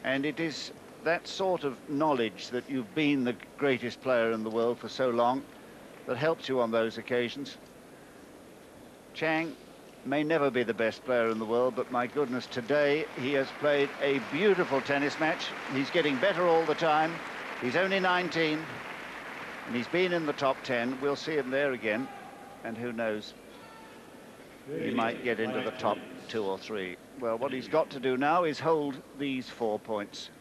And it is that sort of knowledge that you've been the greatest player in the world for so long that helps you on those occasions. Chang may never be the best player in the world, but my goodness, today he has played a beautiful tennis match. He's getting better all the time. He's only 19, and he's been in the top 10. We'll see him there again, and who knows, he might get into the top 2 or 3. Well, what he's got to do now is hold these 4 points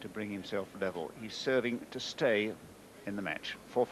to bring himself level. He's serving to stay in the match. 4-5.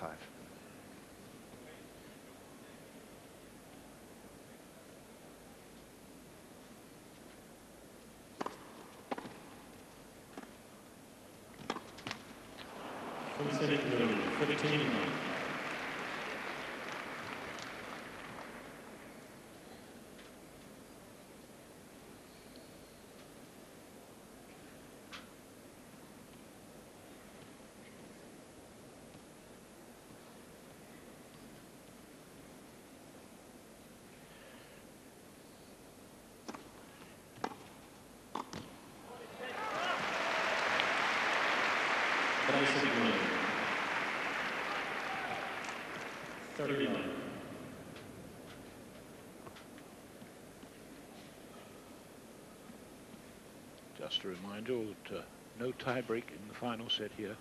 Just a reminder that no tie break in the final set here.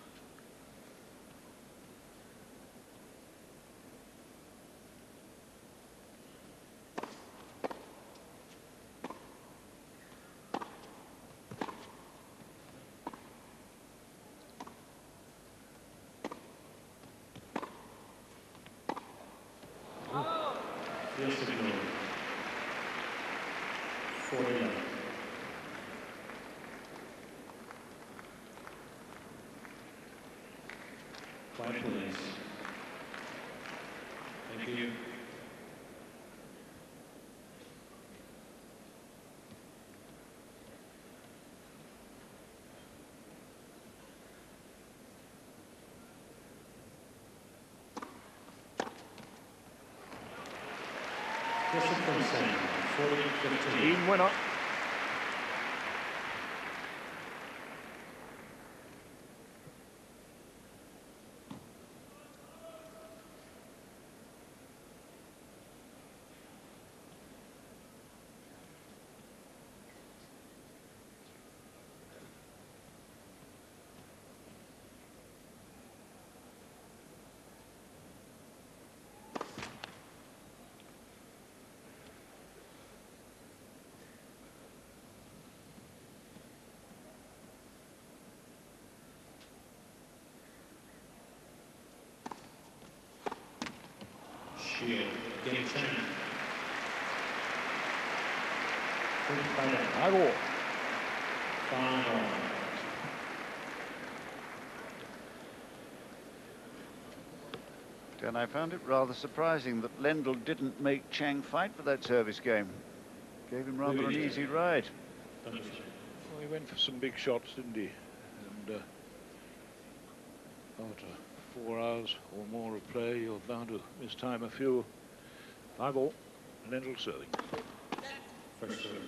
Please. Thank you. Discipline 40-15. Team winner. Game chang. I will. 5-all. And I found it rather surprising that Lendl didn't make Chang fight for that service game. Gave him rather an easy ride. Well, he went for some big shots, didn't he? And after 4 hours or more of play, you're bound to miss time a few. 5-all, Lendl serving. First serve.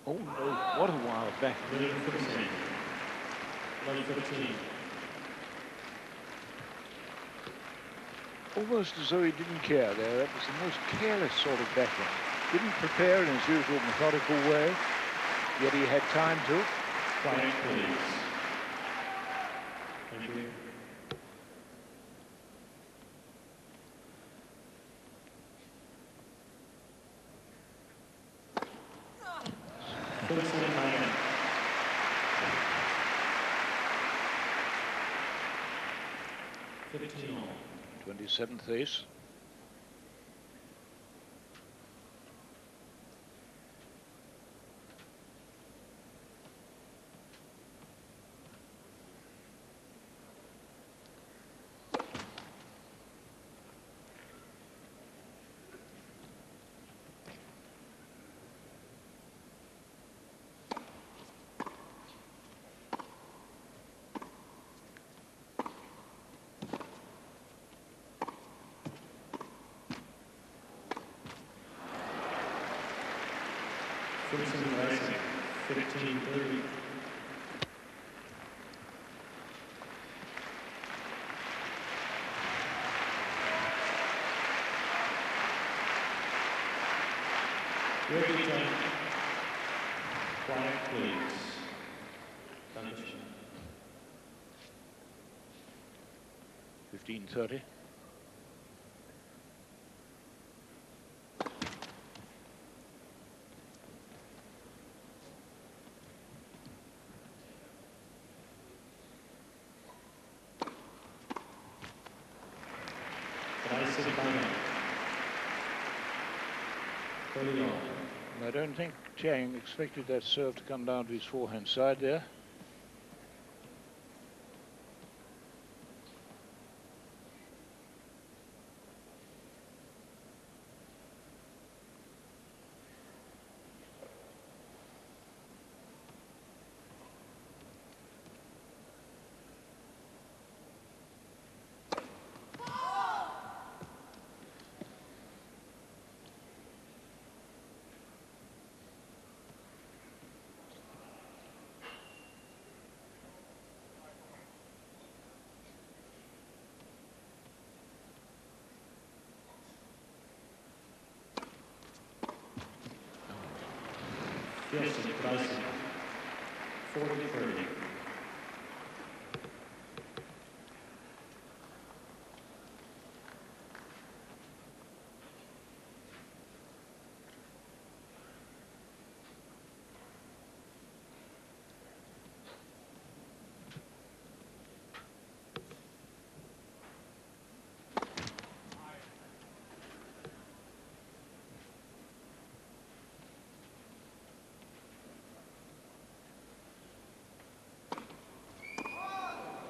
Oh no, what a wild back. 11-15. Almost as though he didn't care there. That was the most careless sort of backhand. Didn't prepare in his usual methodical way, yet he had time to. Quiet, please. Thank you. Fifteen all. 27th ace. Vincent Rising, 15-30. Ready time. Quiet, please. Dankeschön. 15-30. I don't think Chang expected that serve to come down to his forehand side there. Yes, Bryson. 40-30.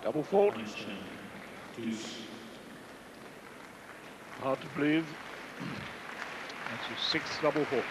Double fault. Deuce. Hard to believe. That's his sixth double fault.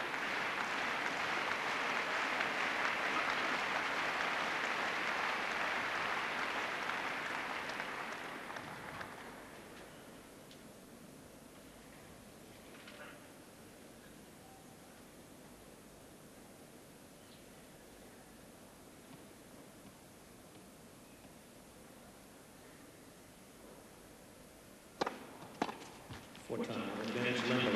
For time. Advantage lendl.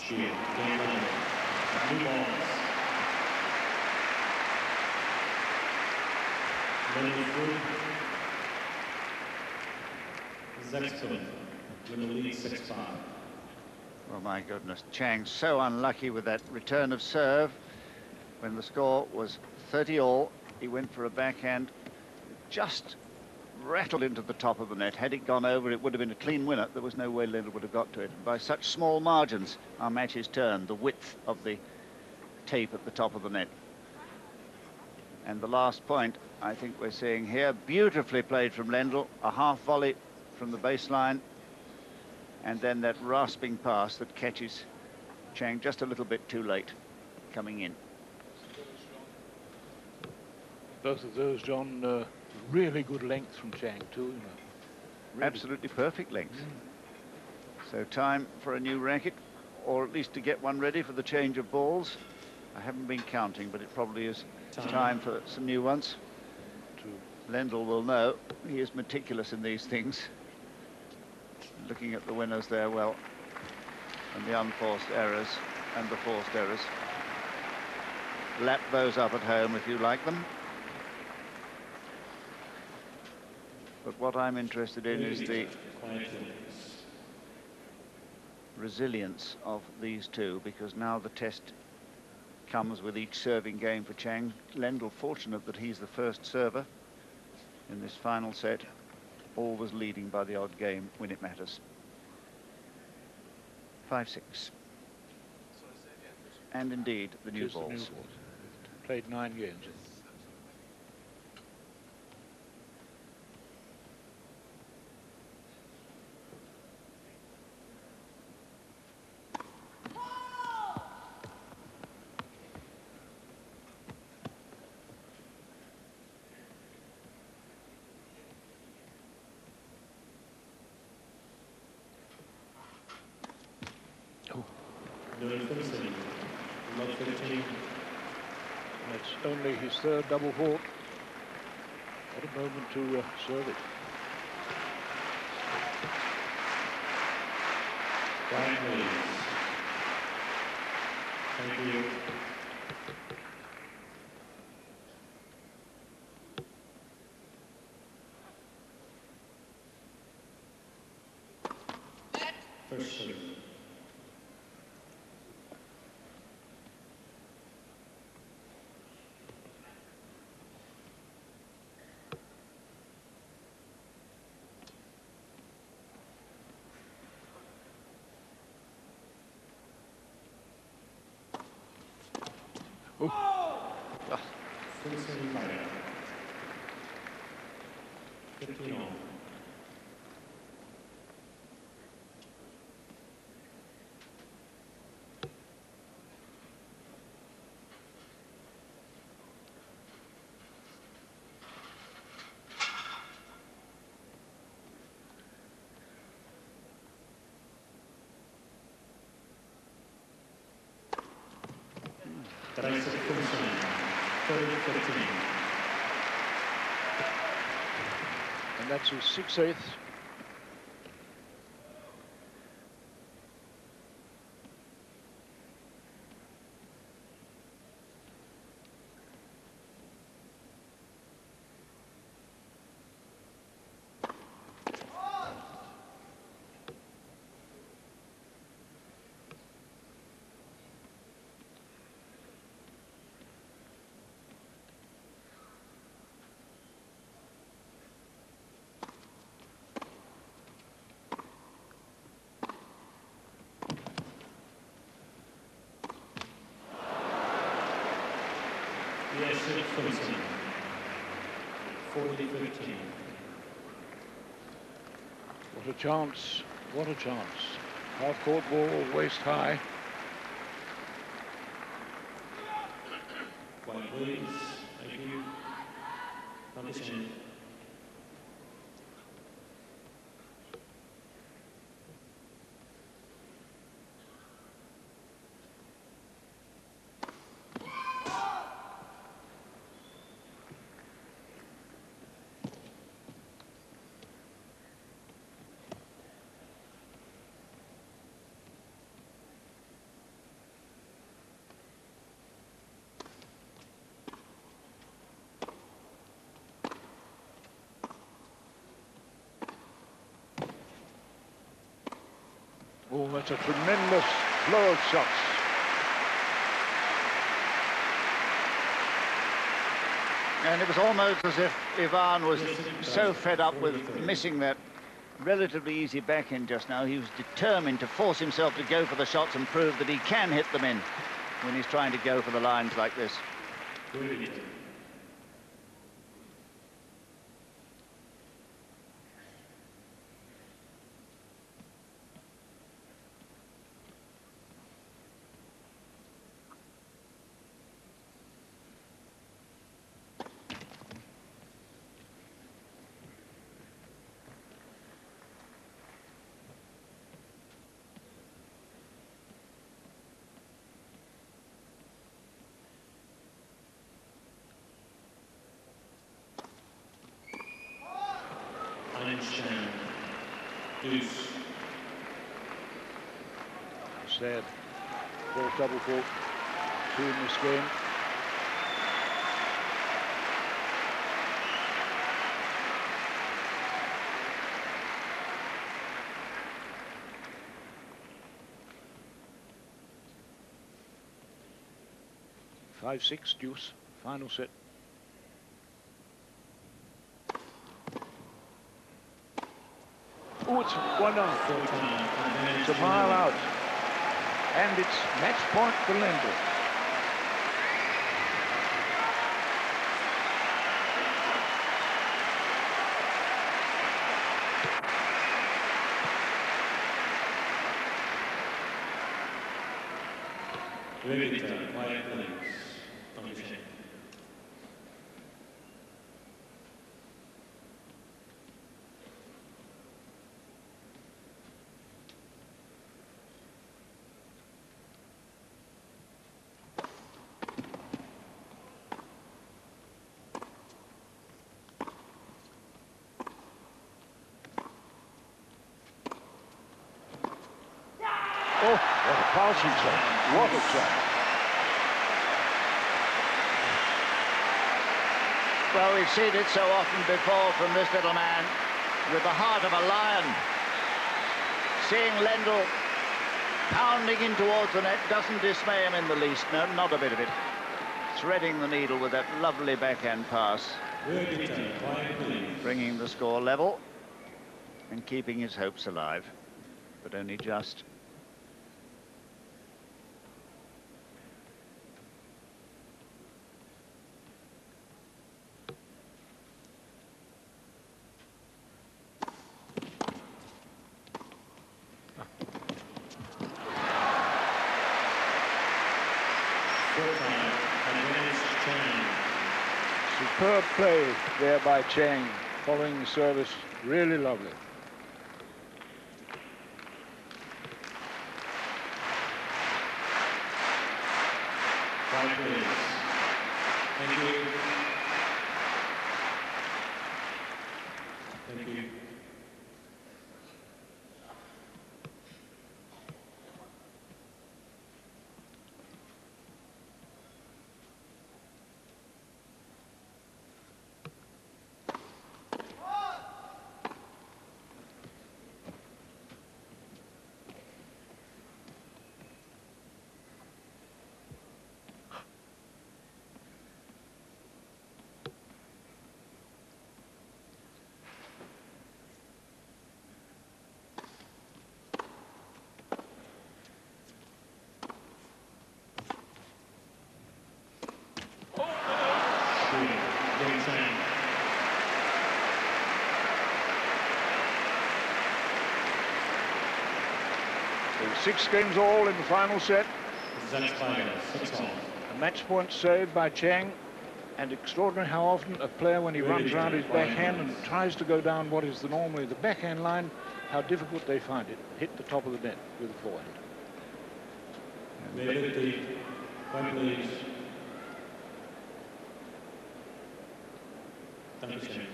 Game lendl. New balls. Lendl 3. Zexton. Lendl lead 6-5. Oh my goodness, Chang's so unlucky with that return of serve. When the score was 30-all, he went for a backhand, just rattled into the top of the net. Had it gone over, it would have been a clean winner. There was no way Lendl would have got to it. By such small margins, our match is turned, the width of the tape at the top of the net. And the last point, I think we're seeing here, beautifully played from Lendl, a half volley from the baseline, and then that rasping pass that catches Chang just a little bit too late coming in. Both of those, John, really good length from Chang too. You know. Really. Absolutely perfect length. So time for a new racket, or at least to get one ready for the change of balls. I haven't been counting, but it probably is time for some new ones. Lendl will know. He is meticulous in these things. Looking at the winners there, well, and the unforced errors and the forced errors. Lap those up at home if you like them. But what I'm interested in is the resilience of these two, because now the test comes with each serving game for Chang. Lendl fortunate that he's the first server in this final set, always leading by the odd game when it matters. 5-6. And indeed the new balls. Played 9 games. Number 15. Love 15. That's only his third double fault. What a moment to serve it. Quiet, please. Thank you. First serve. Citizen fire. 15 on. Teresa Citizen. 30-15. And that's his 6/8. Yes, Citizen. 40-15. What a chance. What a chance. Half-court ball, waist high. Quiet, please. Thank you. Competition. Oh, that's a tremendous flow of shots. And it was almost as if Ivan was so fed up with missing that relatively easy backhand just now. He was determined to force himself to go for the shots and prove that he can hit them in when he's trying to go for the lines like this. Chang. Deuce. Sad. Fourth double fault. 2 in this game. Five-six deuce. Final set. Oh, it's 1-0. It's a mile out. And it's match point for Lendl. Very good. Quiet, please. Competition. Falsy shot. What a shot. Well, we've seen it so often before from this little man with the heart of a lion. Seeing Lendl pounding in towards the net doesn't dismay him in the least. No, not a bit of it. Threading the needle with that lovely backhand pass. Bringing the score level and keeping his hopes alive, but only just. Superb play there by Chang, following the service, really lovely. Thank you. Thank you. So 6 games all in the final set. A match point saved by Chang, and extraordinary how often a player, when he runs around his backhand and tries to go down what is normally the backhand line, how difficult they find it. Hit the top of the net with the forehand. Please. Thank you, Chang.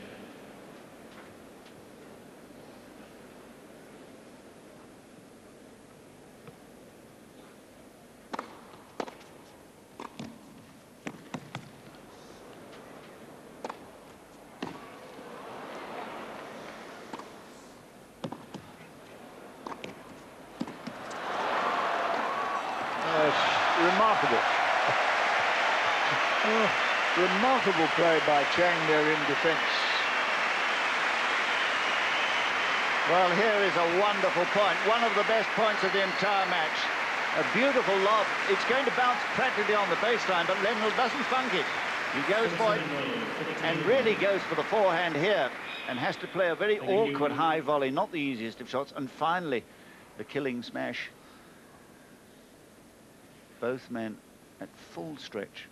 Remarkable. Remarkable play by Chang there in defence. Well, here is a wonderful point, one of the best points of the entire match. A beautiful lob. It's going to bounce practically on the baseline, but Lendl doesn't funk it. He goes for it and really goes for the forehand here and has to play a very awkward high volley, not the easiest of shots, and finally the killing smash. Both men at full stretch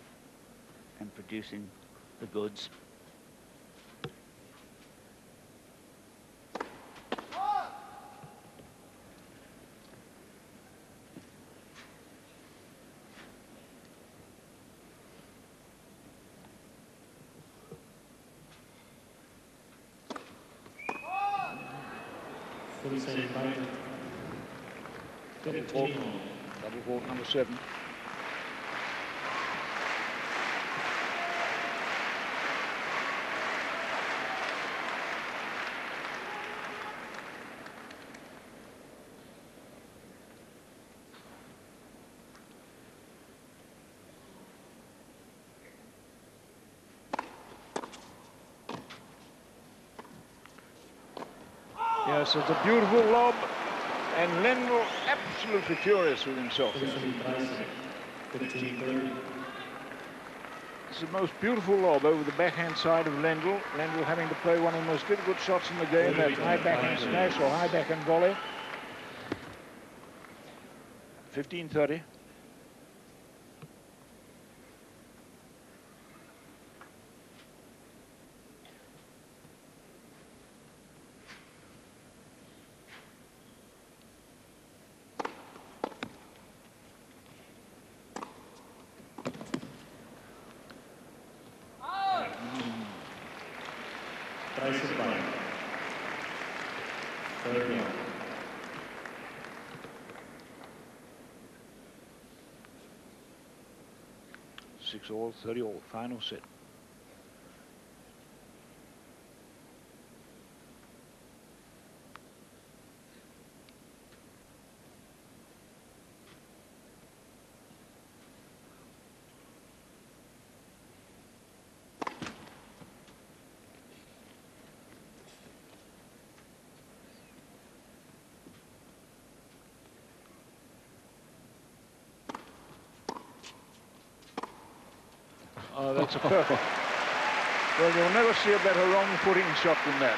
and producing the goods. Double fault number 7. Yes, it's a beautiful lob, and Lendl absolutely furious with himself. It's the most beautiful lob over the backhand side of Lendl. Lendl having to play one of the most difficult shots in the game, that high backhand smash or high backhand volley. 15-30. 6 all, 30 all, final set. Oh, that's a perfect. Well, you'll never see a better wrong footing shot than that.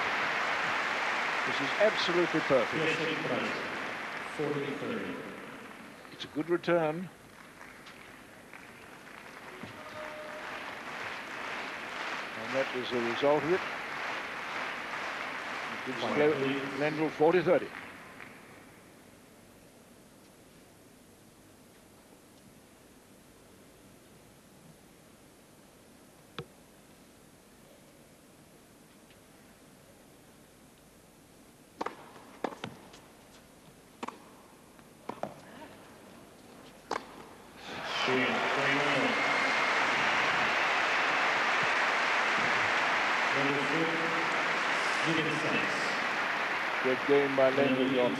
This is absolutely perfect. 40-30. It's a good return. And that is the result of it. It gives Lendl 40-30. Good game by Lendl.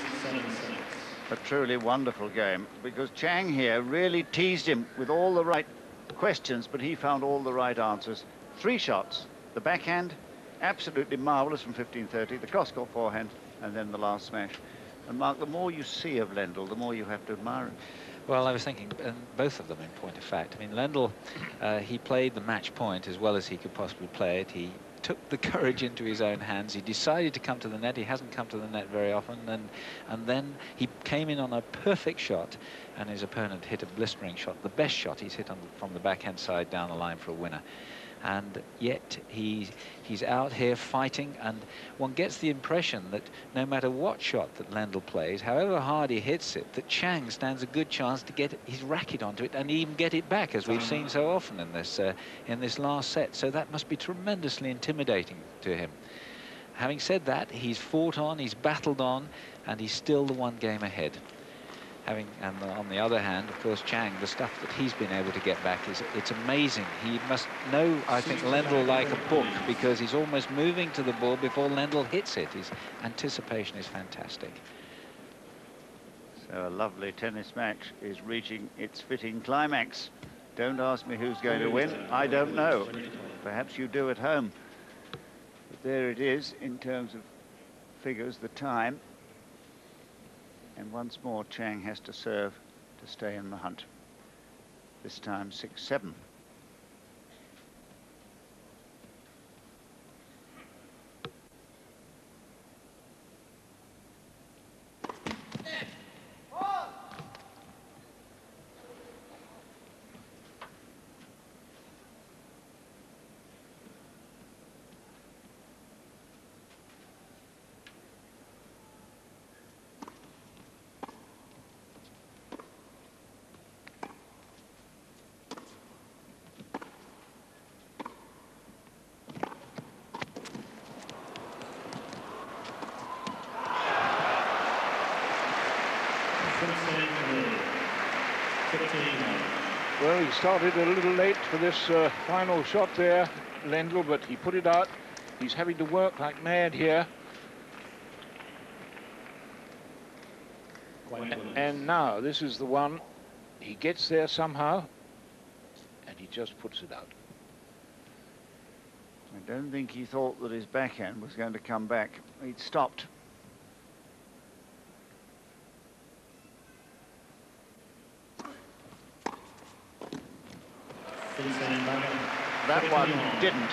A truly wonderful game, because Chang here really teased him with all the right questions, but he found all the right answers. 3 shots, the backhand, absolutely marvellous from 15-30, the cross-court forehand, and then the last smash. And Mark, the more you see of Lendl, the more you have to admire him. Well, I was thinking, both of them in point of fact. I mean, Lendl, he played the match point as well as he could possibly play it. He took the courage into his own hands. He decided to come to the net. He hasn't come to the net very often. And then he came in on a perfect shot, and his opponent hit a blistering shot, the best shot he's hit from the backhand side down the line for a winner. And yet he's out here fighting, and one gets the impression that no matter what shot that Lendl plays, however hard he hits it, that Chang stands a good chance to get his racket onto it and even get it back, as we've seen so often in this last set. So that must be tremendously intimidating to him. Having said that, he's fought on, he's battled on, and he's still the 1 game ahead. And on the other hand, of course, Chang, the stuff that he's been able to get back it's amazing. He must know, I think, Lendl like a book, because he's almost moving to the ball before Lendl hits it. His anticipation is fantastic. So a lovely tennis match is reaching its fitting climax. Don't ask me who's going to win. I don't know. Perhaps you do at home. But there it is in terms of figures, the time. And once more, Chang has to serve to stay in the hunt. This time 6-7. Well, he started a little late for this final shot there, Lendl, but he put it out. He's having to work like mad here. And now, this is the one. He gets there somehow, and he just puts it out. I don't think he thought that his backhand was going to come back. He'd stopped. That one didn't.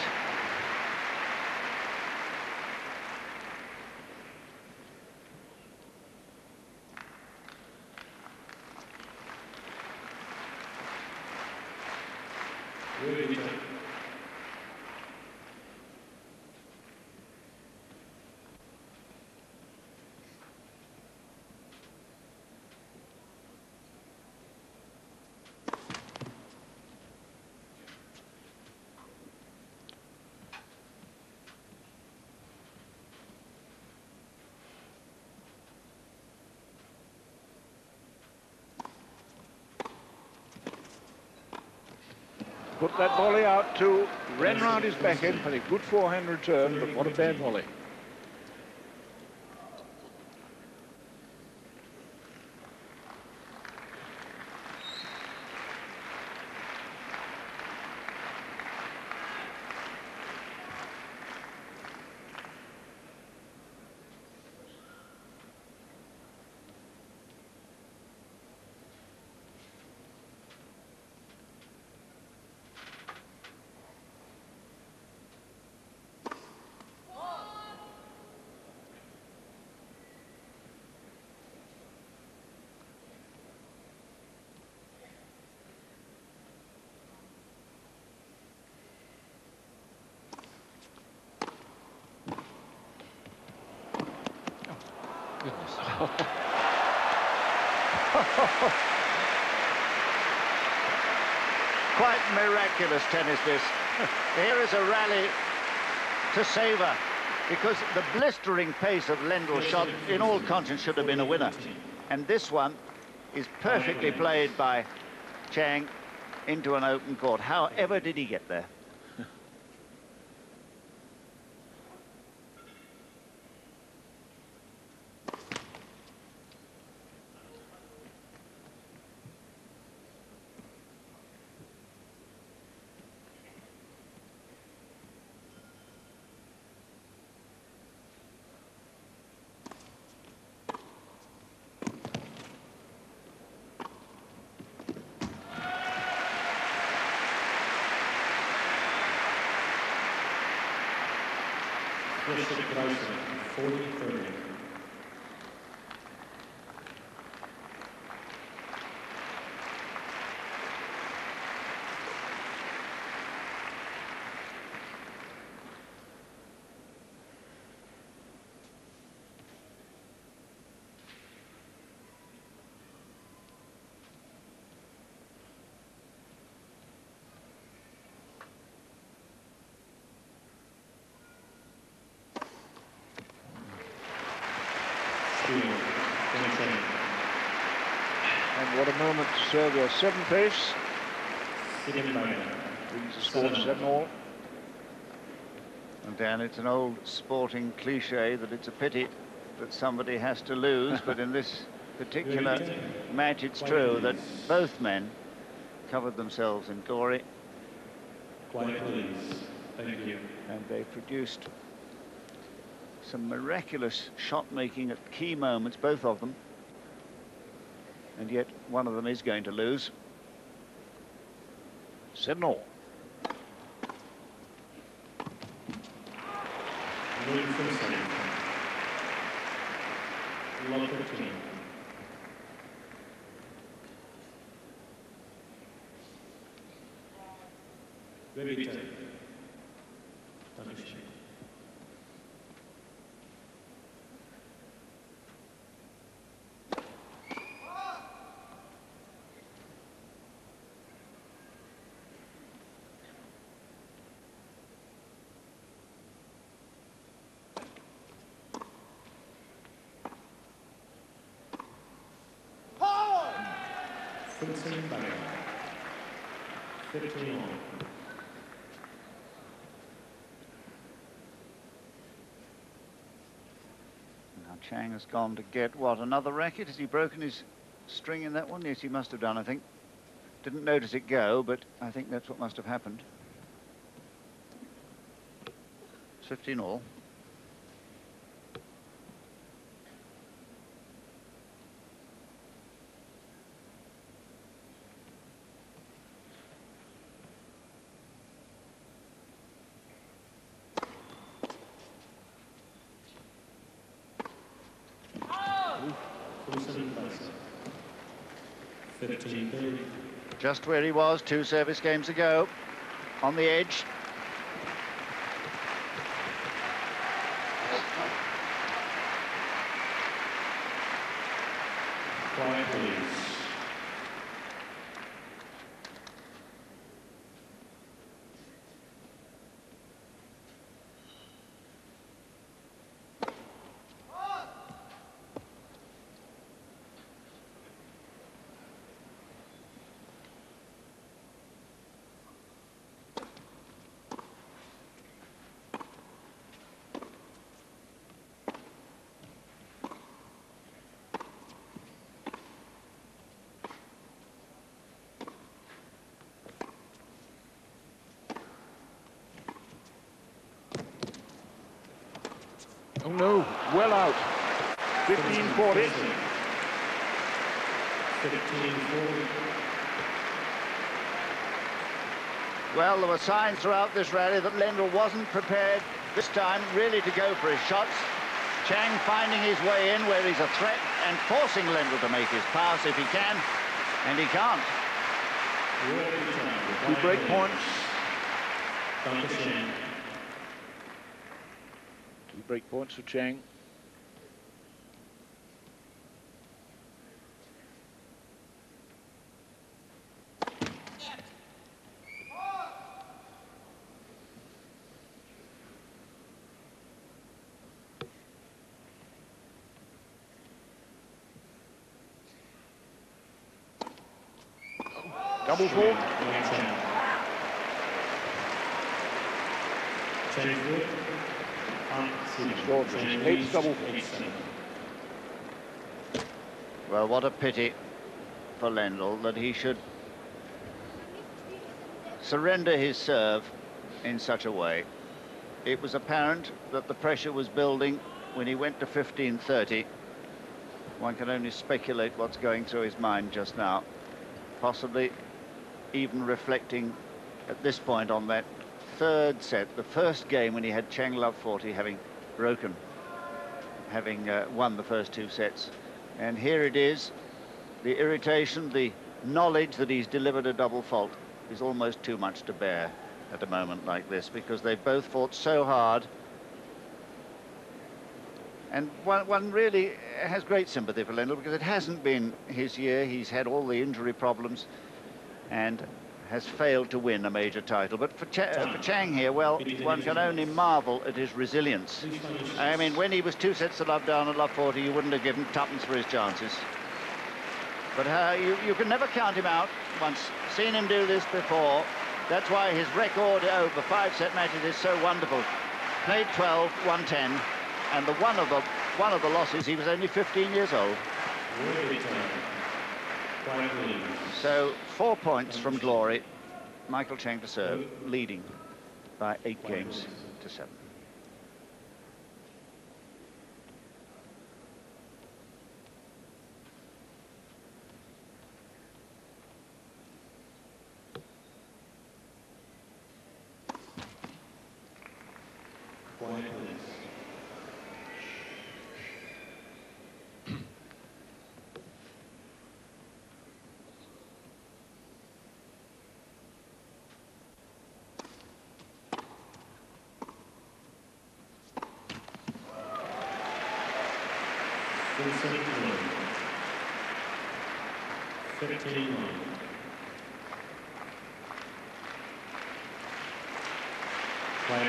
put that volley out too. Ran round his backhand, played a good forehand return, but what a bad volley. Goodness. Quite miraculous tennis, this. Here is a rally to savour, because the blistering pace of Lendl's shot, in all conscience, should have been a winner. And this one is perfectly played by Chang into an open court. However did he get there? First prize, 40-30. And what a moment to serve your 7th ace. Brings the score to 7-all. And Dan, it's an old sporting cliche that it's a pity that somebody has to lose, but in this particular match it's true that both men covered themselves in glory. Quiet, please. Thank you. And they produced some miraculous shot making at key moments, both of them, and yet one of them is going to lose. 7-all. Very tight. Dankeschön. Now Chang has gone to get, what, another racket? Has he broken his string in that one? Yes, he must have done, I think. Didn't notice it go, but I think that's what must have happened. It's 15-all. Just where he was 2 service games ago, on the edge. Quiet, please. Oh no, well out. 15-40. 15-40. Well, there were signs throughout this rally that Lendl wasn't prepared this time really to go for his shots. Chang finding his way in where he's a threat and forcing Lendl to make his pass if he can, and he can't. 2 break points. 2 break points for Chang. Double fault. Eight double fault. Well, what a pity for Lendl that he should surrender his serve in such a way. It was apparent that the pressure was building when he went to 15-30. One can only speculate what's going through his mind just now. Possibly even reflecting at this point on that third set, the first game when he had Chang love 40, having won the first 2 sets. And here it is, the irritation, the knowledge that he's delivered a double fault is almost too much to bear at a moment like this, because they both fought so hard. And one really has great sympathy for Lendl, because it hasn't been his year. He's had all the injury problems and has failed to win a major title. But for Chang here, well, one can only marvel at his resilience. I mean, when he was 2 sets to love down at love 40, you wouldn't have given tuppence for his chances. But you can never count him out. Once seen him do this before. That's why his record over 5-set matches is so wonderful. Played 12, won 10, and one of the losses, he was only 15 years old. So 4 points from glory. Michael Chang to serve, leading by 8 games to 7. Quiet,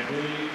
please.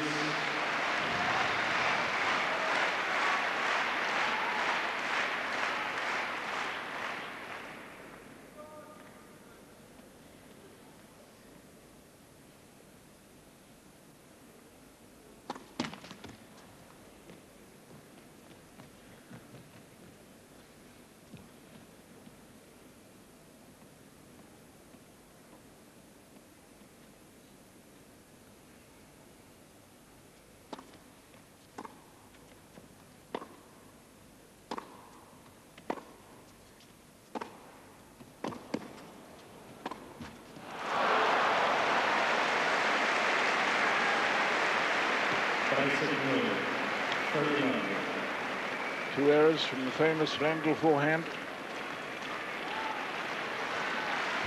Two errors from the famous Lendl forehand.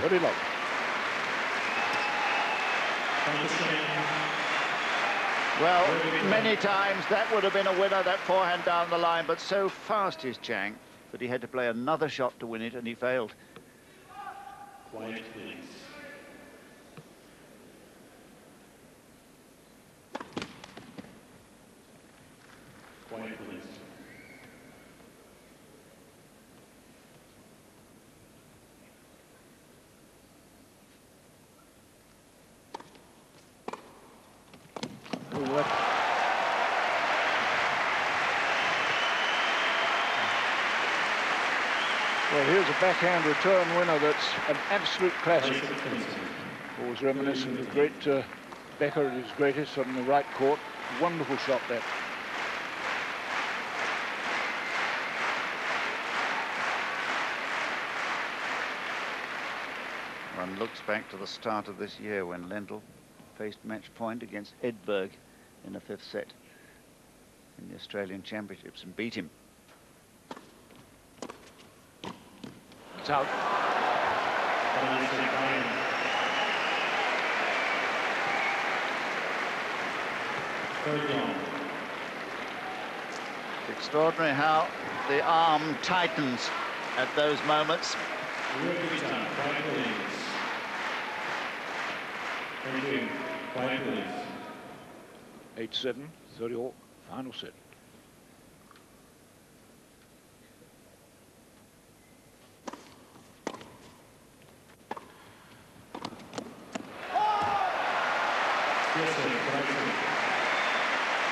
Very low. Well, many times that would have been a winner, that forehand down the line, but so fast is Chang that he had to play another shot to win it, and he failed. Quiet, please. Quiet, please. Well, here's a backhand return winner that's an absolute classic. Always reminiscent of great Becker at his greatest on the right court. Wonderful shot there. One looks back to the start of this year when Lendl faced match point against Edberg in the 5th set in the Australian Championships and beat him. It's out. It's extraordinary how the arm tightens at those moments. 8-7, 30-all, final set.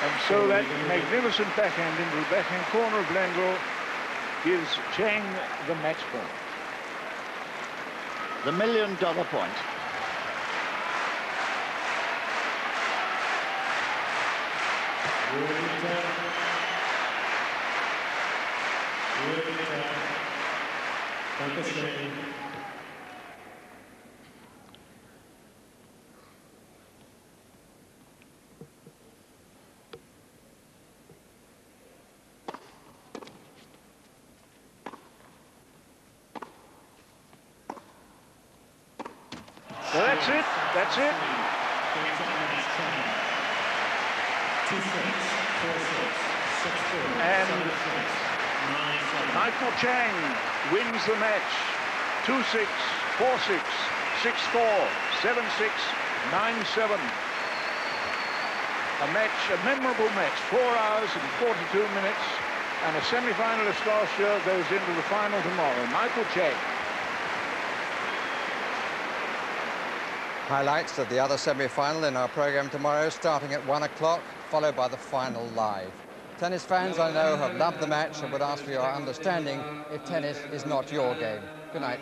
And so that magnificent backhand into the backhand corner of Lendl gives Chang the match point. The $1 million point. So that's it. That's it. And Michael Chang wins the match. 2-6, 4-6, 6-4, 7-6, 9-7. A match, a memorable match. 4 hours and 42 minutes. And a semi-finalist last year goes into the final tomorrow. Michael Chang. Highlights of the other semi-final in our program tomorrow, starting at 1 o'clock, followed by the final live. Tennis fans, I know, have loved the match and would ask for your understanding if tennis is not your game. Good night.